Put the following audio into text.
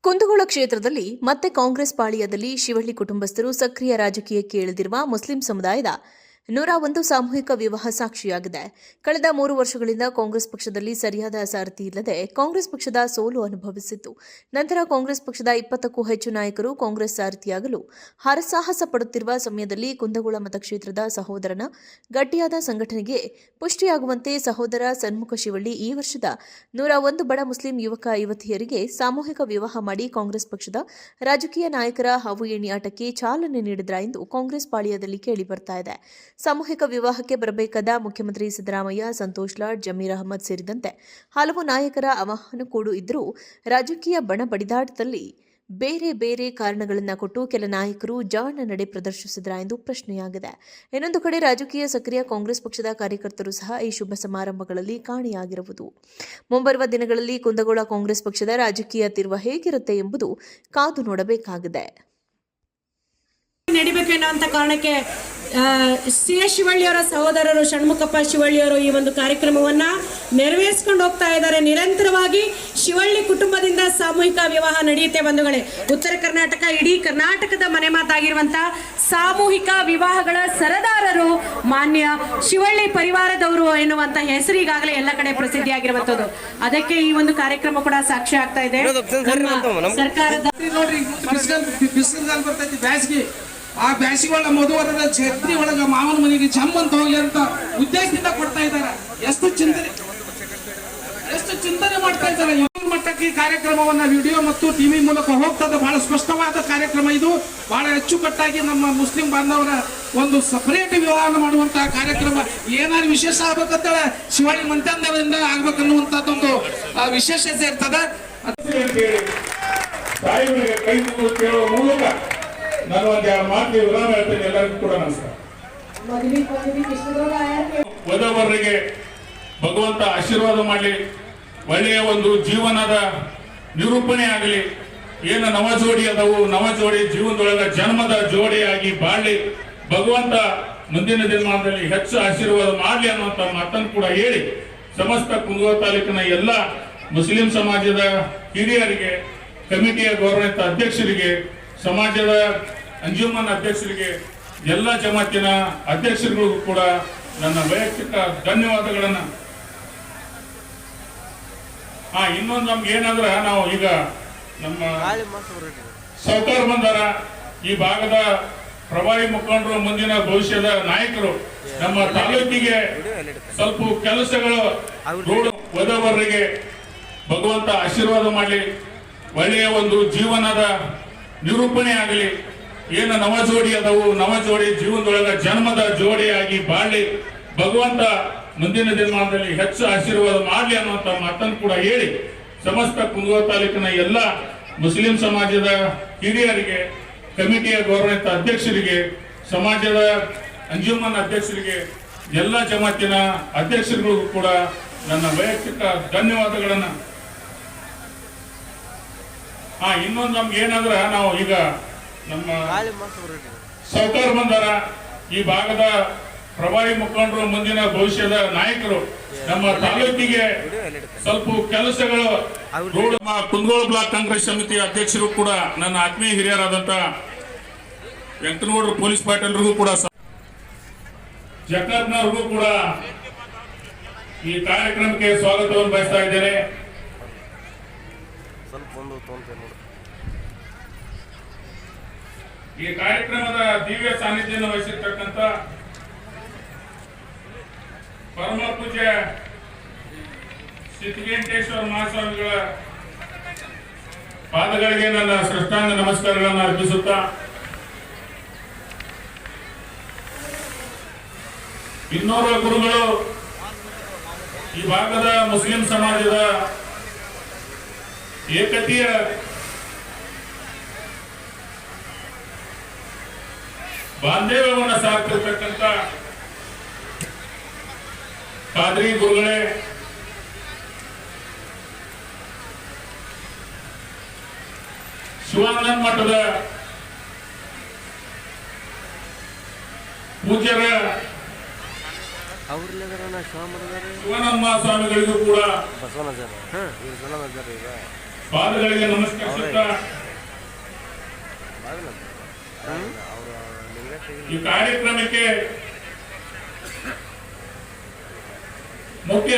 ಕುಂದಗೋಳ ಕ್ಷೇತ್ರದಲ್ಲಿ ಮತ್ತೆ ಕಾಂಗ್ರೆಸ್ ಪಾಳಿಯದಲ್ಲಿ ಶಿವಳ್ಳಿ ಕುಟುಂಬಸ್ಥರು ಸಕ್ರಿಯ ರಾಜಕೀಯಕ್ಕೆ ಇಳಿದಿರುವ ಮುಸ್ಲಿಂ ಸಮುದಾಯದ 101 ಸಾಮೂಹಿಕ ವಿವಾಹ ಸಾಕ್ಷಿಯಾಗಿದೆ. ಕಳೆದ 3 ವರ್ಷಗಳಿಂದ ಕಾಂಗ್ರೆಸ್ ಪಕ್ಷದಲ್ಲಿ ಸರಿಯಾದ ಸಾರಥಿ ಇಲ್ಲದೆ ಕಾಂಗ್ರೆಸ್ ಪಕ್ಷದ ಸೋಲು ಅನುಭವಿಸಿತ್ತು. ನಂತರ ಕಾಂಗ್ರೆಸ್ ಪಕ್ಷದ 20ಕ್ಕೂ ಹೆಚ್ಚು ನಾಯಕರು ಕಾಂಗ್ರೆಸ್ ಸಾರಥಿಯಾಗಲು ಹರಸಾಹಸ ಪಡುತ್ತಿರುವ ಸಮಯದಲ್ಲಿ ಕುಂದಗೋಳ ಮತಕ್ಷೇತ್ರದ ಸಹೋದರನ ಗಟ್ಟಿಯಾದ ಸಂಘಟನೆಗೆ ಪುಷ್ಟಿಯಾಗುವಂತೆ ಸಹೋದರ ಸನ್ಮುಖ ಶಿವಳ್ಳಿ ಈ ವರ್ಷದ 101 ಬಡ ಮುಸ್ಲಿಂ ಯುವಕ ಯುವತಿಯರಿಗೆ ಸಾಮೂಹಿಕ ವಿವಾಹ ಮಾಡಿ ಕಾಂಗ್ರೆಸ್ ಪಕ್ಷದ ರಾಜಕೀಯ ನಾಯಕರ ಹಾವು ಏಣಿ ಆಟಕ್ಕೆ ಚಾಲನೆ ನೀಡಿದ್ರ ಎಂದು ಕಾಂಗ್ರೆಸ್ ಪಾಳಿಯದಲ್ಲಿ ಕೇಳಿಬರ್ತಾ ಇದೆ. ಸಾಮೂಹಿಕ ವಿವಾಹಕ್ಕೆ ಬರಬೇಕಾದ ಮುಖ್ಯಮಂತ್ರಿ ಸಿದ್ದರಾಮಯ್ಯ, ಸಂತೋಷ್ ಲಾಡ್, ಜಮೀರ್ ಅಹಮದ್ ಸೇರಿದಂತೆ ಹಲವು ನಾಯಕರ ಆಹ್ವಾನ ಕೂಡು ಇದ್ದರೂ ರಾಜಕೀಯ ಬಣ ಬಡಿದಾಟದಲ್ಲಿ ಬೇರೆ ಬೇರೆ ಕಾರಣಗಳನ್ನು ಕೊಟ್ಟು ಕೆಲ ನಾಯಕರು ಜಾಣ ನಡೆ ಪ್ರದರ್ಶಿಸಿದ್ರ ಎಂದು ಪ್ರಶ್ನೆಯಾಗಿದೆ. ಇನ್ನೊಂದು ಕಡೆ ರಾಜಕೀಯ ಸಕ್ರಿಯ ಕಾಂಗ್ರೆಸ್ ಪಕ್ಷದ ಕಾರ್ಯಕರ್ತರು ಸಹ ಈ ಶುಭ ಸಮಾರಂಭಗಳಲ್ಲಿ ಕಾಣೆಯಾಗಿರುವುದು. ಮುಂಬರುವ ದಿನಗಳಲ್ಲಿ ಕುಂದಗೋಳ ಕಾಂಗ್ರೆಸ್ ಪಕ್ಷದ ರಾಜಕೀಯ ತಿರುವ ಹೇಗಿರುತ್ತೆ ಎಂಬುದು ಕಾದು ನೋಡಬೇಕಾಗಿದೆ. ನಡಿಬೇಕು ಅನ್ನೋ ಕಾರಣಕ್ಕೆ ಸಿ ಎಸ್ ಶಿವಳ್ಳಿಯವರ ಸಹೋದರರು ಷಣ್ಮುಖಪ್ಪ ಶಿವಳ್ಳಿಯವರು ಈ ಒಂದು ಕಾರ್ಯಕ್ರಮವನ್ನ ನೆರವೇರಿಸಿಕೊಂಡು ಹೋಗ್ತಾ ಇದ್ದಾರೆ. ನಿರಂತರವಾಗಿ ಶಿವಳ್ಳಿ ಕುಟುಂಬದಿಂದ ಸಾಮೂಹಿಕ ವಿವಾಹ ನಡೆಯುತ್ತೆ ಬಂಧುಗಳೇ. ಉತ್ತರ ಕರ್ನಾಟಕ, ಇಡೀ ಕರ್ನಾಟಕದ ಮನೆ ಮಾತಾಗಿರುವಂತಹ ಸಾಮೂಹಿಕ ವಿವಾಹಗಳ ಸರದಾರರು ಮಾನ್ಯ ಶಿವಳ್ಳಿ ಪರಿವಾರದವರು ಎನ್ನುವಂತ ಹೆಸರು ಈಗಾಗಲೇ ಎಲ್ಲ ಕಡೆ ಪ್ರಸಿದ್ಧಿಯಾಗಿರುವಂತದ್ದು. ಅದಕ್ಕೆ ಈ ಒಂದು ಕಾರ್ಯಕ್ರಮ ಕೂಡ ಸಾಕ್ಷಿ ಆಗ್ತಾ ಇದೆ. ಸರ್ಕಾರದ ಆ ಬ್ಯಾಸಿಗಳ ಮಧುವರದ ಛತ್ರಿ ಒಳಗ ಮಾವನ ಮನೆಗೆ ಜಮ್ಮಂತ ಹೋಗಿ ಅಂತ ಉದ್ದೇಶದಿಂದ ಕೊಡ್ತಾ ಇದ್ದಾರೆ. ಎಷ್ಟು ಚಿಂತನೆ ಮಾಡ್ತಾ ಇದ್ದಾರೆ. ಮಟ್ಟಕ್ಕೆ ಕಾರ್ಯಕ್ರಮವನ್ನ ವಿಡಿಯೋ ಮತ್ತು ಟಿವಿ ಮೂಲಕ ಹೋಗ್ತದೆ. ಬಹಳ ಸ್ಪಷ್ಟವಾದ ಕಾರ್ಯಕ್ರಮ ಇದು. ಬಹಳ ಅಚ್ಚುಕಟ್ಟಾಗಿ ನಮ್ಮ ಮುಸ್ಲಿಂ ಬಾಂಧವರ ಒಂದು ಸಪರೇಟ್ ವಿವಾಹ ಮಾಡುವಂತಹ ಕಾರ್ಯಕ್ರಮ. ಏನಾದ್ರು ವಿಶೇಷ ಆಗ್ಬೇಕಂತೇಳಿ ಶಿವಳ್ಳಿ ಮಂತ್ಯದಿಂದ ಆಗ್ಬೇಕನ್ನುವಂತದ್ದೊಂದು ವಿಶೇಷತೆ ಇರ್ತದೆ. ಕೈ ಕೇಳುವ ಮೂಲಕ ನಾನು ಒಂದು ಮಾತು ವಿರಾಮ ಹೇಳ್ತೇನೆ. ಎಲ್ಲರಿಗೂ ಕೂಡ ನಮಸ್ಕಾರ. ವಧುವರರಿಗೆ ಭಗವಂತ ಆಶೀರ್ವಾದ ಮಾಡಲಿ, ಒಳ್ಳೆಯ ಒಂದು ಜೀವನದ ನಿರೂಪಣೆ ಆಗಲಿ. ಏನು ನವ ಜೋಡಿ ಅದವು, ನವ ಜೋಡಿ ಜೀವನದೊಳಗ ಜನ್ಮದ ಜೋಡಿಯಾಗಿ ಬಾಳ್ಲಿ, ಭಗವಂತ ಮುಂದಿನ ದಿನಮಾನದಲ್ಲಿ ಹೆಚ್ಚು ಆಶೀರ್ವಾದ ಮಾಡಲಿ ಅನ್ನುವಂತ ಮಾತನ್ನು ಕೂಡ ಹೇಳಿ, ಸಮಸ್ತ ಕುಂದಗೋಳ ತಾಲೂಕಿನ ಎಲ್ಲ ಮುಸ್ಲಿಂ ಸಮಾಜದ ಹಿರಿಯರಿಗೆ, ಕಮಿಟಿಯ ಗೌರವಿತ ಅಧ್ಯಕ್ಷರಿಗೆ, ಸಮಾಜದ ಅಂಜುಮನ್ ಅಧ್ಯಕ್ಷರಿಗೆ, ಎಲ್ಲ ಜಮಾತಿನ ಅಧ್ಯಕ್ಷರಿಗೂ ಕೂಡ ನನ್ನ ವೈಯಕ್ತಿಕ ಧನ್ಯವಾದಗಳನ್ನ. ಇನ್ನೊಂದು ನಮ್ಗೆ ಏನಂದ್ರ, ನಾವು ಈಗ ನಮ್ಮ ಸೌಕರ್ ಬಂದಾರ, ಈ ಭಾಗದ ಪ್ರಭಾವಿ ಮುಖಂಡರು, ಮುಂದಿನ ಭವಿಷ್ಯದ ನಾಯಕರು, ನಮ್ಮ ತಾಲೂಕಿಗೆ ಸ್ವಲ್ಪ ಕೆಲಸಗಳು ವಧುವರರಿಗೆ ಭಗವಂತ ಆಶೀರ್ವಾದ ಮಾಡಲಿ, ಒಳ್ಳೆಯ ಒಂದು ಜೀವನದ ನಿರೂಪಣೆ ಆಗಲಿ. ಏನು ನವ ಜೋಡಿ ಅದವು, ನವ ಜೋಡಿ ಜೀವನದೊಳಗ ಜನ್ಮದ ಜೋಡಿಯಾಗಿ ಬಾಳ್ಲಿ, ಭಗವಂತ ಮುಂದಿನ ದಿನಮಾನದಲ್ಲಿ ಹೆಚ್ಚು ಆಶೀರ್ವಾದ ಮಾಡಲಿ ಅನ್ನುವಂತ ಮಾತನ್ನು ಕೂಡ ಹೇಳಿ, ಸಮಸ್ತ ಕುಂದಗೋಳ ತಾಲೂಕಿನ ಎಲ್ಲ ಮುಸ್ಲಿಂ ಸಮಾಜದ ಹಿರಿಯರಿಗೆ, ಕಮಿಟಿಯ ಗೌರವಿತ ಅಧ್ಯಕ್ಷರಿಗೆ, ಸಮಾಜದ ಅಂಜುಮನ್ ಅಧ್ಯಕ್ಷರಿಗೆ, ಎಲ್ಲ ಜಮಾತಿನ ಅಧ್ಯಕ್ಷರಿಗೂ ಕೂಡ ನನ್ನ ವೈಯಕ್ತಿಕ ಧನ್ಯವಾದಗಳನ್ನ. ಇನ್ನೊಂದು ನಮ್ಗೆ ಏನಂದ್ರ, ನಾವು ಈಗ ನಮ್ಮ ಸೌಕರ್ ಬಂದಾರ, ಈ ಭಾಗದ ಪ್ರಭಾವಿ ಮುಖಂಡರು, ಮುಂದಿನ ಭವಿಷ್ಯದ ನಾಯಕರು, ನಮ್ಮ ತಾಲೂಕಿಗೆ ಸ್ವಲ್ಪ ಕೆಲಸಗಳು. ನಮ್ಮ ಕುಂದಗೋಳ ಬ್ಲಾಕ್ ಕಾಂಗ್ರೆಸ್ ಸಮಿತಿಯ ಅಧ್ಯಕ್ಷರು ಕೂಡ ನನ್ನ ಆತ್ಮೀಯ ಹಿರಿಯರಾದಂತ ವೆಂಕಟಗೌಡರು ಪೊಲೀಸ್ ಪಾಟೀಲ್ರಿಗೂ ಕೂಡ, ಜಗತ್ನವ್ರಿಗೂ ಕೂಡ ಈ ಕಾರ್ಯಕ್ರಮಕ್ಕೆ ಸ್ವಾಗತವನ್ನು ಬಯಸ್ತಾ ಇದ್ದೇನೆ. ಈ ಕಾರ್ಯಕ್ರಮದ ದಿವ್ಯ ಸಾನ್ನಿಧ್ಯವನ್ನು ವಹಿಸಿರ್ತಕ್ಕಂಥ ಪರಮ ಪೂಜ್ಯ ಸಿದ್ಧಲಿಂಗೇಶ್ವರ ಮಹಾಸ್ವಾಮಿಗಳ ಪಾದಗಳಿಗೆ ನನ್ನ ಸಾಷ್ಟಾಂಗ ನಮಸ್ಕಾರಗಳನ್ನು ಅರ್ಪಿಸುತ್ತಾ, ಇನ್ನೋರ್ವ ಗುರುಗಳು ಈ ಭಾಗದ ಮುಸ್ಲಿಂ ಸಮಾಜದ ಏಕತೆಯ ಬಾಂಧವ್ಯವನ್ನು ಸಾರ್ತಿರ್ತಕ್ಕಂಥ ಖಾದ್ರಿ ಗುರುಗಳೇ, ಶಿವಾನಂದ ಮಠದ ಪೂಜ್ಯರ ಶಿವಾನಂದ ಮಹಾಸ್ವಾಮಿಗಳಿಗೂ ಕೂಡ ಪಾದಗಳಿಗೆ ನಮಸ್ಕರಿಸುತ್ತಾ ಈ ಕಾರ್ಯಕ್ರಮಕ್ಕೆ ಮುಖ್ಯ